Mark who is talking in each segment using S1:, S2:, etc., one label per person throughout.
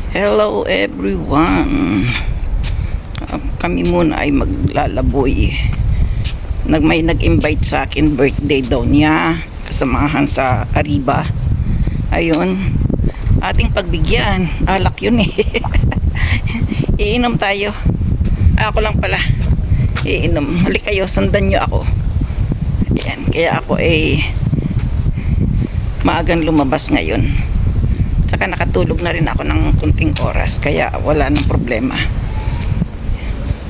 S1: Hello everyone. Kami muna ay maglalaboy. May nag-invite sa akin, birthday daw niya, kasamahan sa Arriba. Ayun, ating pagbigyan. Alak yun eh. Iinom tayo. Ako lang pala iinom. Halik kayo, sundan nyo ako. Ayan, kaya ako ay maagang lumabas ngayon. Saka nakatulog na rin ako ng kunting oras, kaya wala nang problema.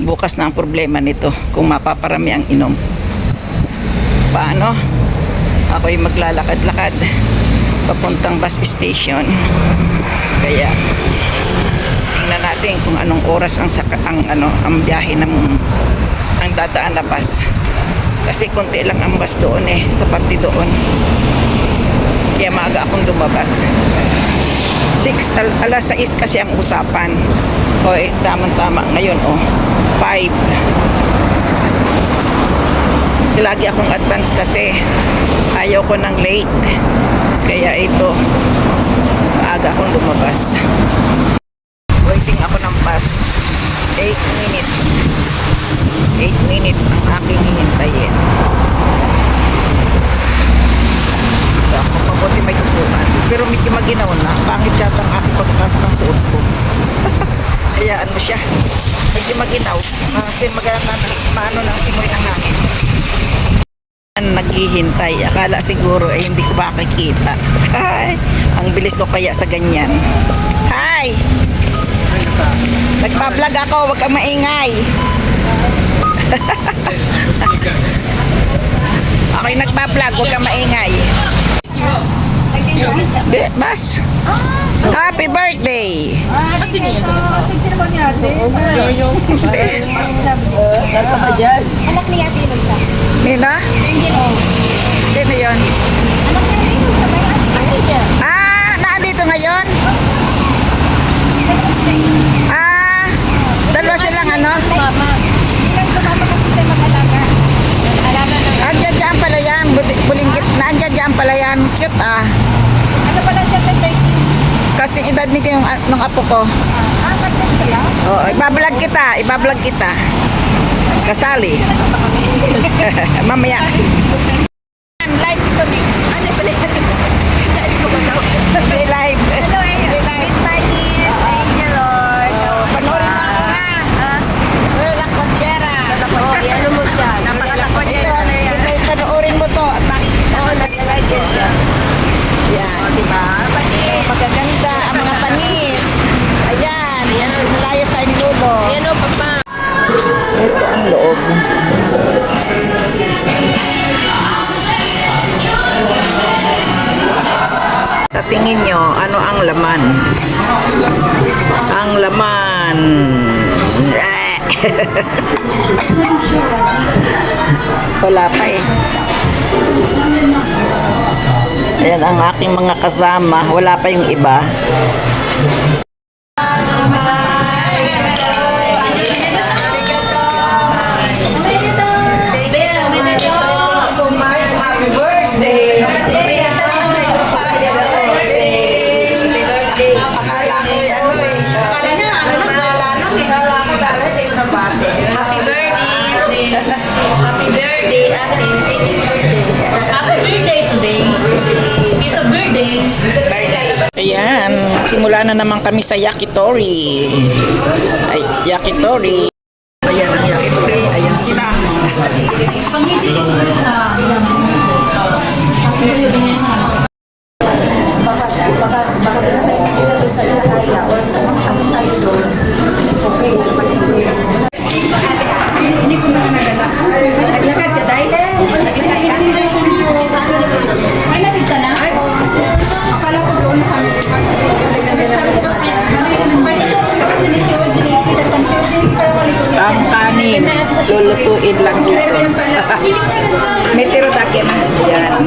S1: Bukas na ang problema nito kung mapaparami ang inom. Paano? Ako'y maglalakad-lakad papuntang bus station. Kaya tingnan natin kung anong oras ang biyahe ng ang dadaan na bus. Kasi konti lang ang bus doon sa parte doon. Kaya maaga akong lumabas. Alas 6 kasi ang usapan. O tamang-tama ngayon 5. Lagi akong advance kasi ayaw ko ng late. Kaya ito, maaga akong lumabas. Waiting ako ng bus 8 minutes. 8 minutes ang aking hihintayin. Ako mabuti may tutukan, pero medyo maginaw na. Pangit yata ang aking pagkakas ng suot ko. Hayaan mo siya, medyo maginaw kasi maano ng simoy ng hangin. Naghihintay, akala siguro ay hindi ko makikita. Ay, ang bilis ko kaya sa ganyan. Hi, nagpa-vlog ako, wag kang maingay. Ako'y nagpa-vlog, wag kang maingay. Bas. Happy birthday.
S2: Anak ni Ate Luisa.
S1: Nina? Sino yun?
S2: Anak ni Ate Luisa. May ate niya.
S1: Naandito ngayon? Dalawa silang ano?
S2: Mama. Hindi lang sa mama kasi siya mag-alaga. Alaga na.
S1: Andiyan dyan pala yan. Bulinggit na. Andiyan dyan pala yan. Cute
S2: Ano pala siya, 13?
S1: Kasi edad nito yung nung apo ko.
S2: Kagyan pala?
S1: Oo, ibablog kita. Kasali. Mamaya. Live ito ni.
S2: Ano pala yun? Dahil ko ba daw?
S1: Live.
S2: Hello, Midnighties, Angelos.
S1: Panoorin mo ako na. Lang Conchera.
S2: Ano mo siya? Napakalakot siya.
S1: Ito, panoorin mo to at makikita mo.
S2: Nag-like din siya.
S1: Yan, diba? Magaganda ang mga panis. Ayan, malaya sa ni Lolo.
S2: Yan o, papa.
S1: Ito ang loob. Sa tingin nyo, ano ang laman? Ang laman. Wala pa Ayan ang aking mga kasama. Wala pa yung iba.
S2: Happy birthday, ate. Happy birthday today. It's a birthday.
S1: Ayan, simula na naman kami sa yakitori. Ay, yakitori. Ayan ang yakitori. Ayan sila.
S2: Naglakad ka, Day? May natin ka na? Akala ko doon na kami.
S1: Ang kanin, lulutuin lang dito. May tirodake na. Ayan.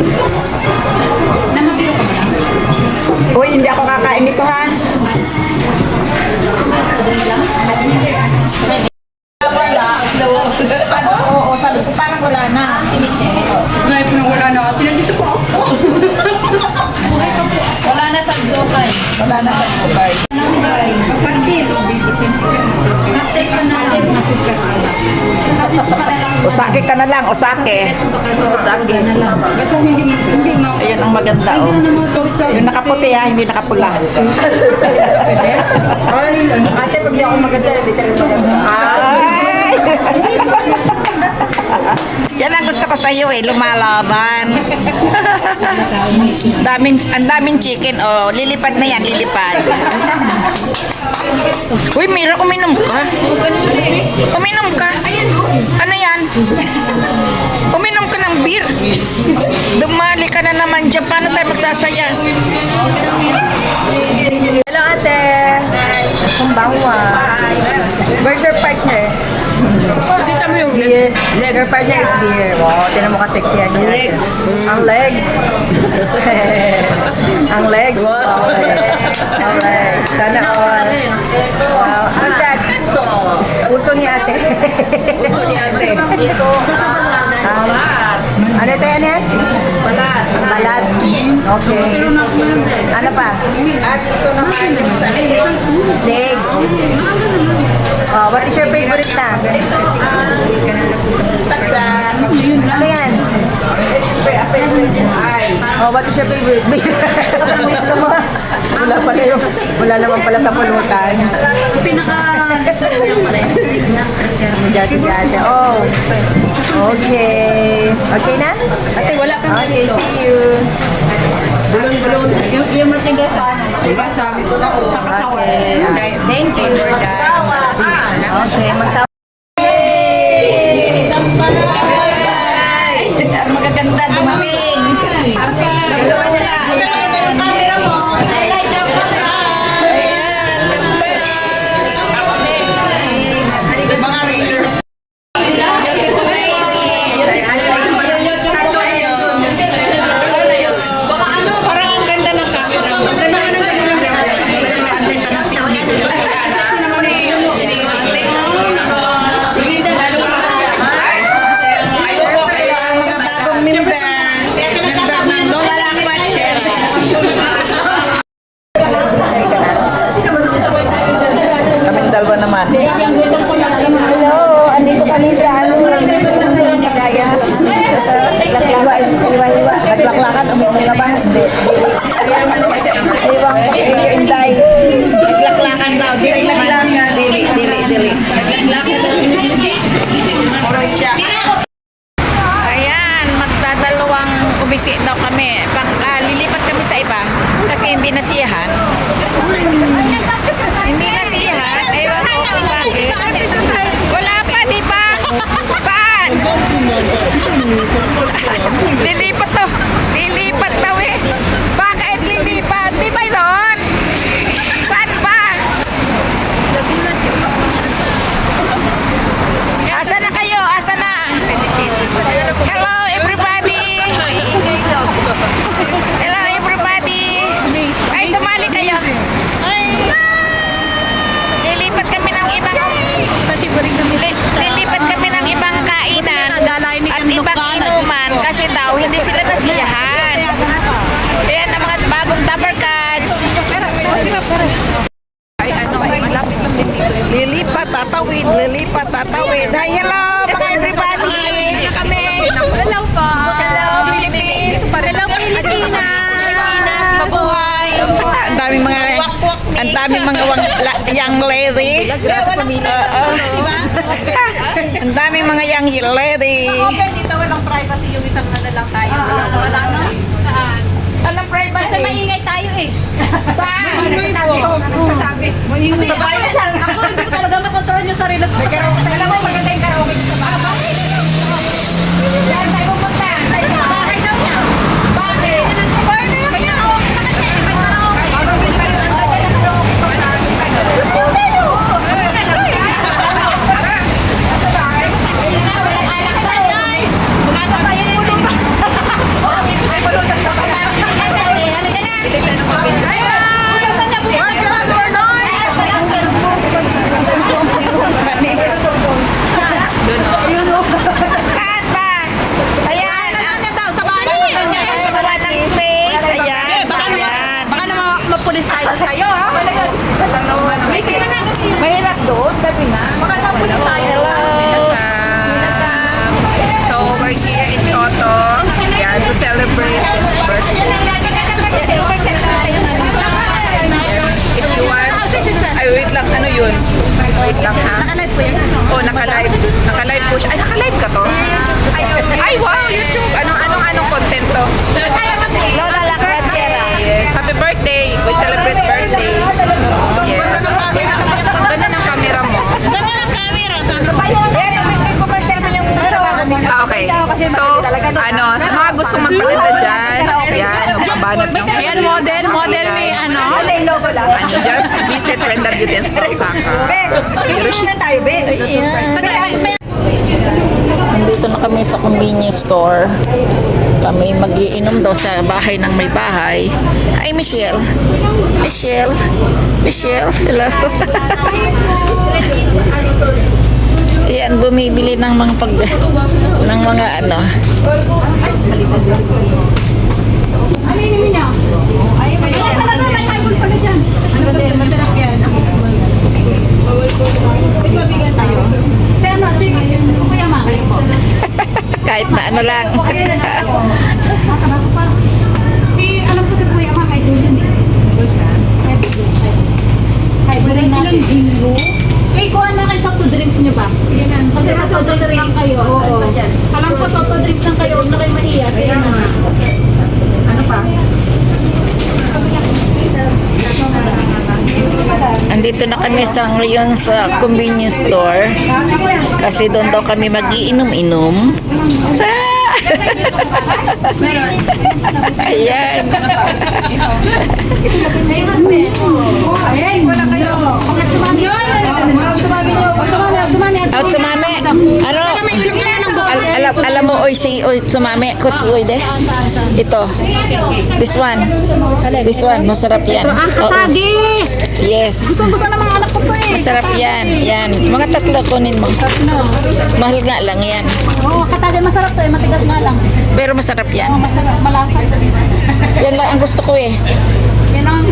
S2: Namabiro ka ba lang?
S1: Uy, hindi ako kakain nito ha. Oo, sabi ko parang wala na.
S2: Snipe na wala na. Tinandito po ako. Wala na sa globe.
S1: Wala na sa bukay. Osake ka na lang, osake. Osake. Ayun ang maganda, oh. Yung nakaputi ha, hindi nakapula. Ate, pag di ako maganda, hindi ka rin maganda. Ay! Yan ang gusto ko sa'yo eh, lumalaban. Ang daming chicken, oh. Lilipad na yan, lilipad. Uy, Mira, uminom ka. Uminom ka. Ano yan? Uminom ka ng beer. Dumali ka na naman dyan. Paano tayo magsasaya?
S2: Hello, ate. Kumbawa. Burger partner.
S3: Kita mo yung
S2: Beer. Burger partner is beer. Wow, tinan mo ka-sexy yan.
S3: legs.
S2: Ang legs. Ang legs. Wow. Ang legs. Sana all. Wow. What's that? Puso ni ate.
S3: Puso ni ate.
S2: Ano ito yan? Balat. Balat. Okay. Ano pa?
S1: At ito naman, sa
S2: Leg. Oh, what is your favorite na? Ano yan? Oh, what is your favorite? Sa mga, wala naman pala sa pulutan. Jati-jati. Oh. Okay. Okay na?
S3: Ate, wala kang
S2: Okay,
S3: dito.
S2: see you.
S3: Bulon-bulon. Yung matigas sana. Diba sabi ko na sa katawan.
S2: Okay. Thank you for that. Okay, magsawa.
S1: magaganda dumating. Kaming dalawa naman.
S2: Hello, andito kami sa sa kaya. Iwa. Naglaklakan, uminom na ba? Hindi.
S1: Ewan ko sa iyo, Inday. Naglaklakan daw. Dili naman. Dili. Ayan, magdadalawang umisik daw kami. Lilipat kami sa iba. Kasi hindi nasiyahan. Hindi nasiyahan. Ewan ko kung bakit. Wala pa, di ba? Saan? Lilipat to. Lilipat daw eh. Bakit lilipat? Di ba doon? Saan pa? Asa na kayo? Asa na? Hello everybody. Hello everybody. Ay, sumali kayo. Lilipat kami ng ibang lilipat kami ng ibang kainan at ibang inuman kasi daw hindi sila nasiyahan. Ayan ang mga bagong Dabber Cats. Lilipat, tatawid. Hi, hello mga everybody.
S3: Hello po.
S1: Hello, Philippines.
S3: Hello, Pilipinas. Mabuhay.
S1: Ang daming mga young lady. Ang daming mga young lady.
S3: Open dito, walang privacy. Yung isang na lang tayo. Wala na.
S1: Anong
S3: Kasi
S1: privacy?
S3: maingay tayo eh.
S1: Saan?
S3: Nagsasabi. Kasi sa bahay lang. Ako hindi ko talaga makontrol yung sarili ko. Alam mo, maganda yung karaoke dito sa bahay.
S1: Saan tayo pupunta?
S3: Bahay daw niya.
S1: Bakit?
S3: Bahay na yung karaoke naman niya. May karaoke. Guys, maganda tayo puno pa. Saan niya bukas? tayo sa'yo, ha?
S2: Isa lang naman. Mahirap doon, gabi na.
S3: Makalapulis tayo.
S1: So, we're here in Kyoto. Yeah, to celebrate his birthday. If you want, ay wait lang, ano yun? Wait lang ha.
S3: Nakalive po yan sa
S1: Oh, naka-live. Naka-live po siya. Ay, naka-live ka to? Ay, wow, YouTube. Anong content to?
S2: Lola La Crachera.
S1: Yes. Happy birthday. We celebrate birthday. Yes. Ang ganda ng camera mo.
S3: Ganda ng camera. Saan ba
S2: Yan, may commercial mo yung
S1: Okay. So, sa mga gustong magpaganda dyan, yan, magpabanat ng
S3: Yan, model may ano.
S2: Ano yung logo lang?
S1: Just visit Brenda Beauty and Spa Osaka.
S2: Pili na tayo, be.
S1: Nandito na kami sa convenience store. Kami magiinom daw sa bahay ng may bahay. Ay, Michelle. Michelle. Michelle. Hello. Yan, bumibili ng mga ng mga ano.
S3: Ano yun namin niya? Ay, talaga may table pala dyan.
S2: Masarap yan. Mas mabigat tayo.
S3: Si Kuya Ma.
S1: Kahit na ano lang.
S3: Alam ko si Kuya Ma, kay Julian. Kay Julian natin. Eh, kuha na kayo soft drinks niyo ba? Kasi sa soft drinks lang kayo. Oo. Alam ko soft drinks lang kayo. Huwag na kayo mahiya. Sige na. Ano pa?
S1: Andito na kami ngayon sa convenience store. Kasi doon daw kami magiinom-inom. Sa Ayan.
S3: Ayan, wala kayo. Bakit sumami?
S1: Out sumami. Ano? Alam mo, oy, sumami. Coach, oy, de. Ito. This one. This one. Masarap yan.
S3: Katagi!
S1: Yes.
S3: Gusto ng mga anak ko to eh.
S1: Masarap yan. Yan. Mga tatlo kunin mo. Mahal nga lang yan.
S3: Oo, katagi masarap to eh. Matigas nga lang.
S1: Pero masarap
S3: Oo,
S1: yan.
S3: masarap. Malasa.
S1: Yan lang ang gusto ko eh.
S3: Yan ang...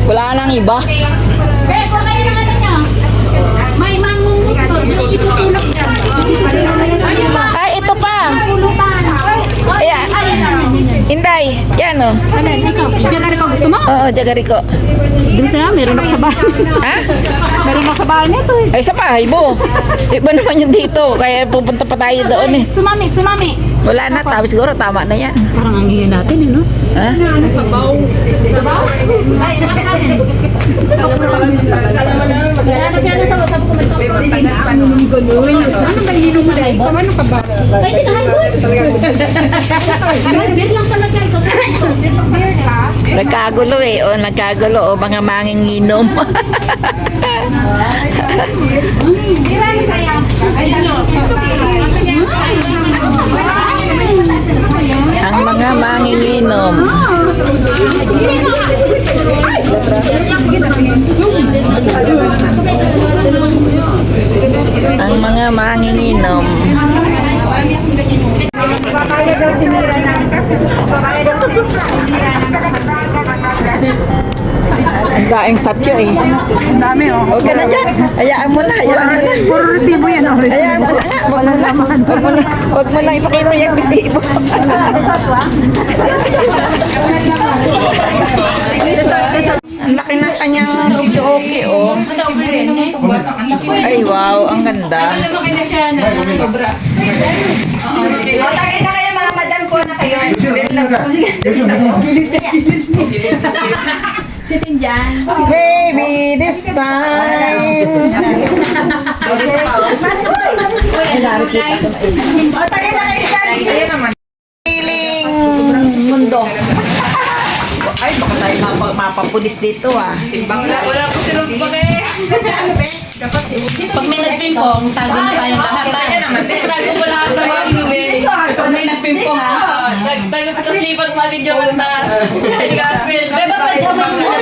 S1: Wala nang iba.
S3: Eh, kung kayo ng ano niya. May mangong ito. Itutulak niya. Ayun ba?
S1: Ay, ito pa.
S3: Pulutan.
S1: Ayan. Inday. Yan o.
S3: Ano, ikaw? Jagari ko gusto mo?
S1: Oo, Jagariko.
S3: Doon sila, meron ako sa bahay.
S1: Ha?
S3: Meron ako sa bahay nito eh.
S1: Ay, sa bahay mo. Iba naman yung dito. Kaya pupunta pa tayo doon eh.
S3: Sumami.
S1: Wala na. Siguro tama na yan.
S3: Parang ang hingin natin eh, no?
S1: Ha?
S3: Sabaw? Ay, nakita namin. Maglalapit yan sa sabaw ko may kapit. Ano ba hininom mo na iba? Ano ka ba? Ay, di ka beer lang pala dyan. Beer ha?
S1: Nagkagulo eh. O, nagkagulo. O, mga manginginom.
S3: Ilan saya?
S1: Ang mga manginginom. Ang mga manginginom.
S3: Papaya daw si Mira ng
S1: Ang daing satyo eh.
S2: Ang dami, oh.
S1: Huwag ka na dyan. Hayaan mo na.
S2: Puro resibo yan, oh.
S1: Hayaan mo na nga. Huwag mo na ipakita yung resibo. Ang laki ng kanyang okay, oh. Ay, wow. Ang ganda.
S2: Tagay na kayo, mga madam ko na kayo.
S3: Sitin dyan.
S1: Baby, this time.
S2: Tagay na kayo dyan.
S1: Feeling mundo. Ay, baka tayo mapapulis dito ah.
S4: Wala po silang pake.
S3: Pag may nagpimpong, tago na tayong lahat.
S4: Tago ko lahat sa mga inumin. Pag may nagpimpong ha. Tago ko sa slipat pagi dyan na. Ay, Gaspil.
S3: Beba pa dyan mo yung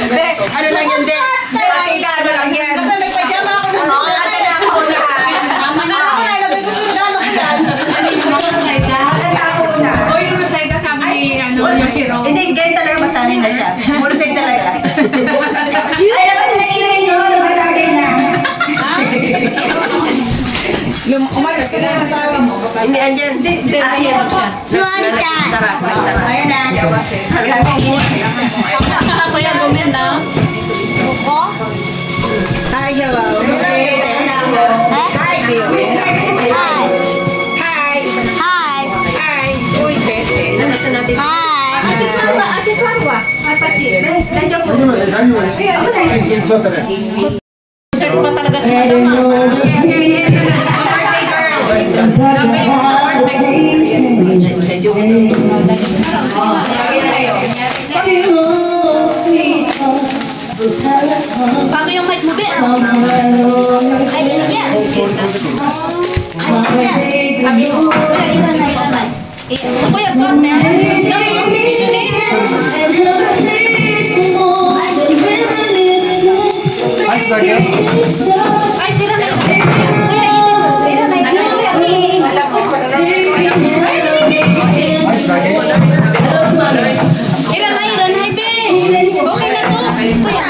S2: Be, ano lang yan, Be? Ano lang yan? Kasi may pajama ako na. Oo, ate na ako na. Ako na, nabay ko sa regalo ko yan.
S4: Ano yung mga Rosayda?
S2: Ate na ako na.
S4: O yung Rosayda sabi ni ano.
S3: Yoshiro.
S2: Hindi, ganyan talaga masanay na siya. Mulusay talaga. Ay, naman sila ingay nyo. Nabalagay na. Umalis ka na yung asawa mo.
S4: Hindi, andyan. Mahirap siya. Sarap.
S2: Ayun na.
S3: Kuya, gumen na.
S2: Hi, hello. Hi, Leo. Hi. Hi. Uy, Tete.
S3: Ate Sarwa. Nandiyan po. Sir pa talaga si Madam. Bago yung mic mo, Be. Sabi ko, Kuya, partner. Ay, sila na. Ilan na, Be. Okay na to. Kuya,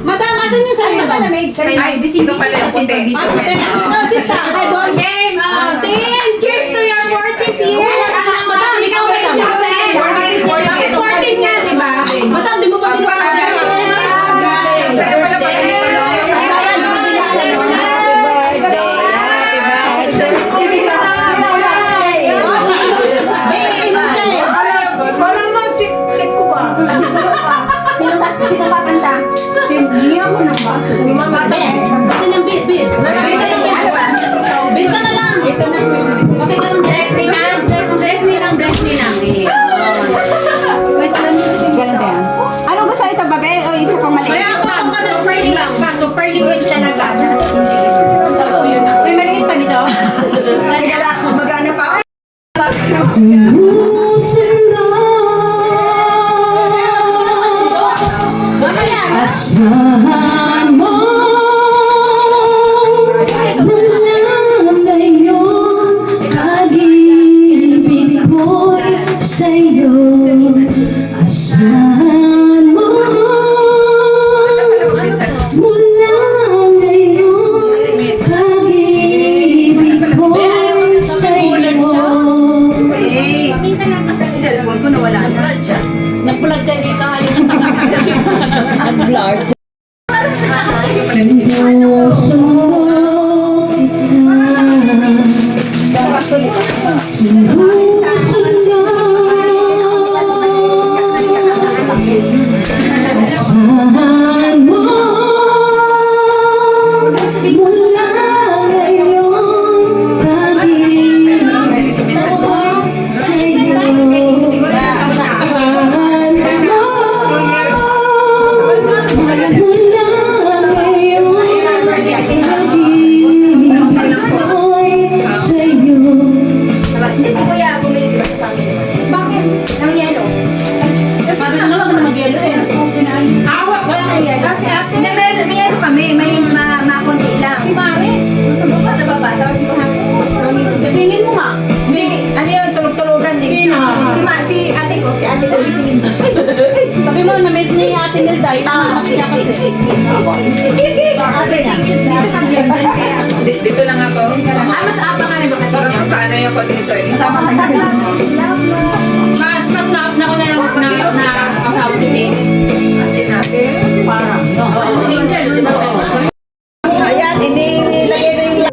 S3: Madam, asan yung sa'yo?
S4: Ay, bisito pala yung puti.
S3: Eyeball game. Cheers to your 40th year. Madam, ikaw ba yung sister? 40th nga, di ba? Madam, di mo ba pinapagaling?
S4: Sa'yo pala pala dito, no?
S2: Sino kakanta?
S3: Hiya mo ng baso. Kasi ng bit. Bit ka na lang. Okay ka lang. Bless me lang. Wait lang.
S2: Ganun din. Anong gusto ito, babe? O iso pang maliit?
S3: Kaya ako coconut spring lang.
S4: Super liquid siya na gana.
S2: May maliit pa nito? Kaya magana pa ako.
S3: Mamaya.
S5: Asahan mo
S4: Mas na ko na lang na account din. Parang. Oo, si Angel, di ba?
S2: Ayan, inilagay na yung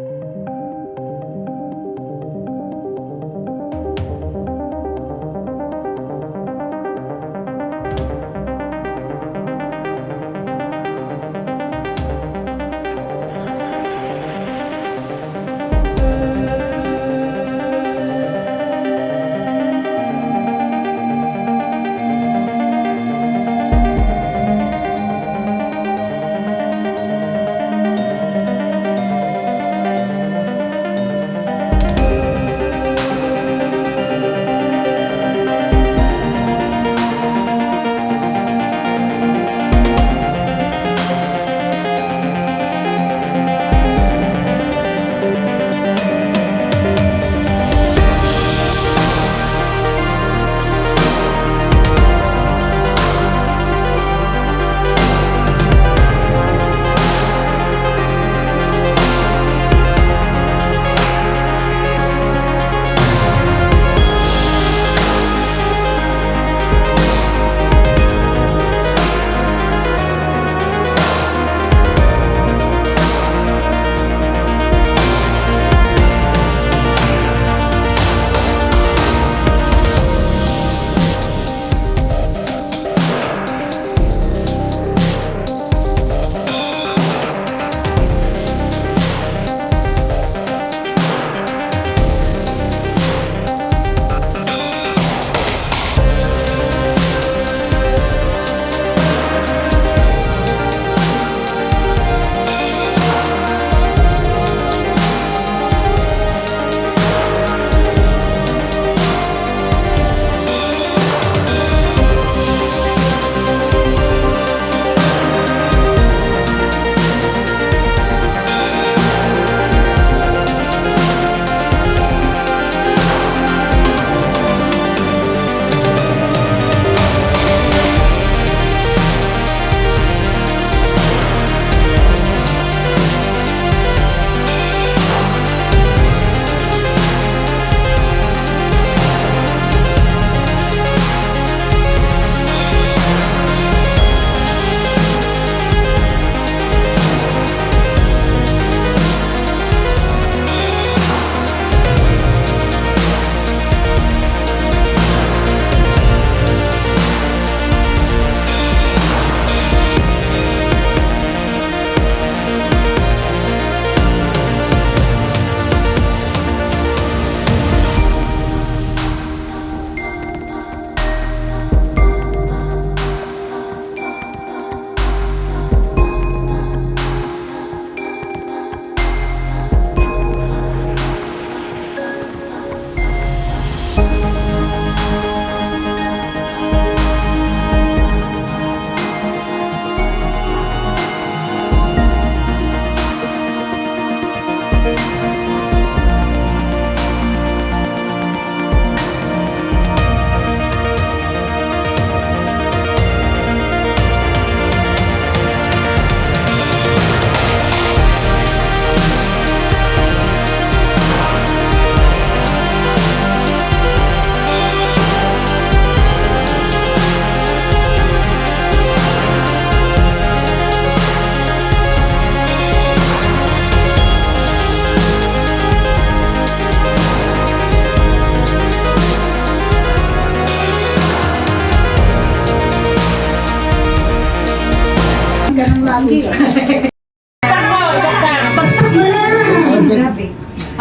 S3: Bagsak mo lang.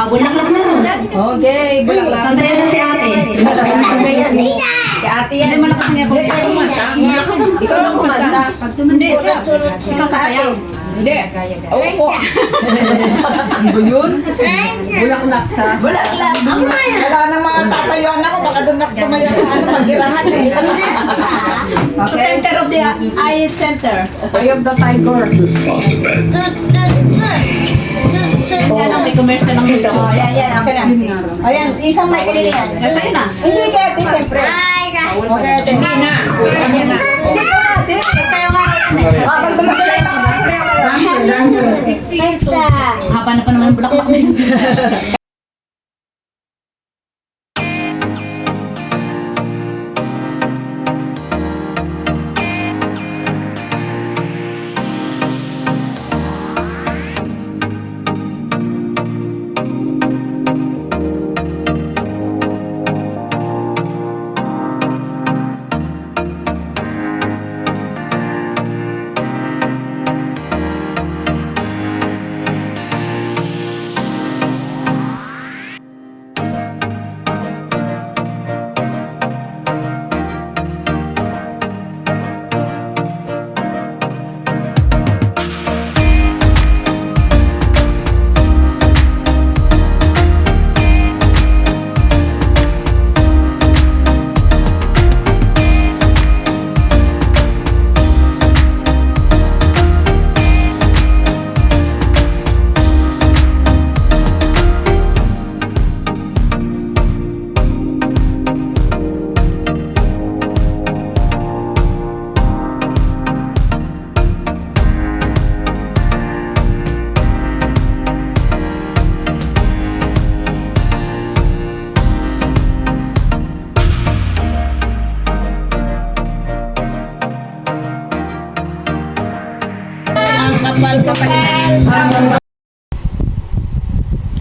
S3: Bulaklak na ron.
S2: Okay, bulaklak.
S3: Sasaya na si ate.
S2: Si ate yan.
S3: Hindi mo na kasi niya kung
S2: Ikaw lang kumanta.
S3: Hindi siya. Ikaw sasayaw.
S2: Hindi. Opo. Ano ba yun? Bulaklak sa... Bulaklak. Wala na mga tatayuan ako. Baka doon ako tumayo sa ano, magirahan eh.
S3: So center of the eye center.
S2: Eye of the tiger.
S3: Yan ang may commercial ng gusto.
S2: Oh, yan, yan. Okay na. O yan, isang mic ulit yan.
S3: Sa'yo na.
S2: Hindi kay ate, siyempre. Okay, ate. Hindi na. Kanya na. Hindi ko na, ate.
S3: Sa'yo nga rin.
S2: Ah, magbumas kayo.
S3: Haba na pa naman yung bulaklak na yun.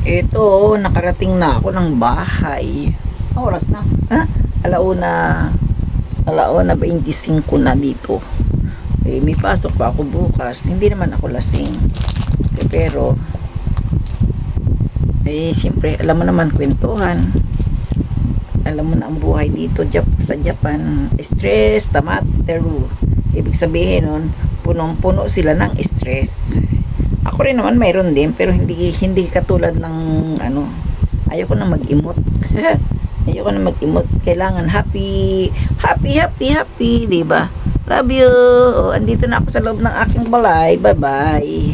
S1: Ito, nakarating na ako ng bahay. Anong oras na? Ha? Alauna 25 na dito. Eh, may pasok pa ako bukas. Hindi naman ako lasing. Pero, siyempre, alam mo naman, kwentuhan. Alam mo na ang buhay dito sa Japan. Stress, tamateru. Ibig sabihin nun, punong-puno sila ng stress. Ako rin naman mayroon din, pero hindi katulad ng ayoko na mag-emote. Ayoko na mag-emote. Kailangan happy, di ba? Love you. Andito na ako sa loob ng aking balay. Bye-bye.